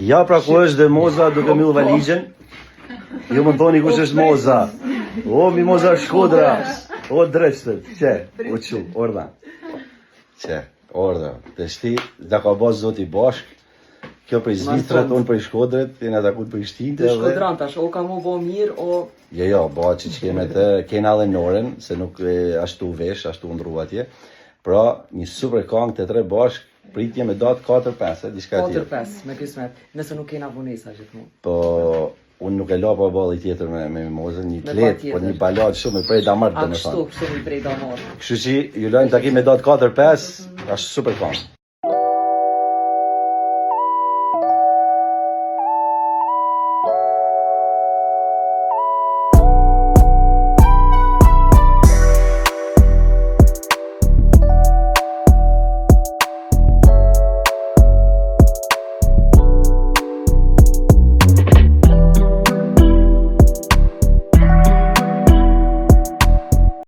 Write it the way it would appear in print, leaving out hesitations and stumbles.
Ja pra ku është dhe Moza duke mbyll valizhen. Ju më thoni kush është Moza. O Mimoza Shkodra. O drejtët. Çe, o çu, orda. Çe, orda. Të shti, da ka bë zoti bashk. Kjo për Zvicrat, unë për Shkodrët, jena takut për Shtinë. Të Shkodran tash, o ka mu bo mirë, o... Jo, ba që keme të kena dhe Noren, se nuk ashtu vesh, ashtu ndru atje. Pra, një super kong të tre bashk, pritje me datë 4-5, diçka tjetër. 4-5, me kismet, nëse nuk kena vonesa gjithmonë. Po, unë nuk e la pa balli tjetër me Mimozën, një klet, po një balat shumë, prej damart dhe me Kështu, kështu mi prej damart. Kështu që ju lajnë takim me datë 4-5, është super kong.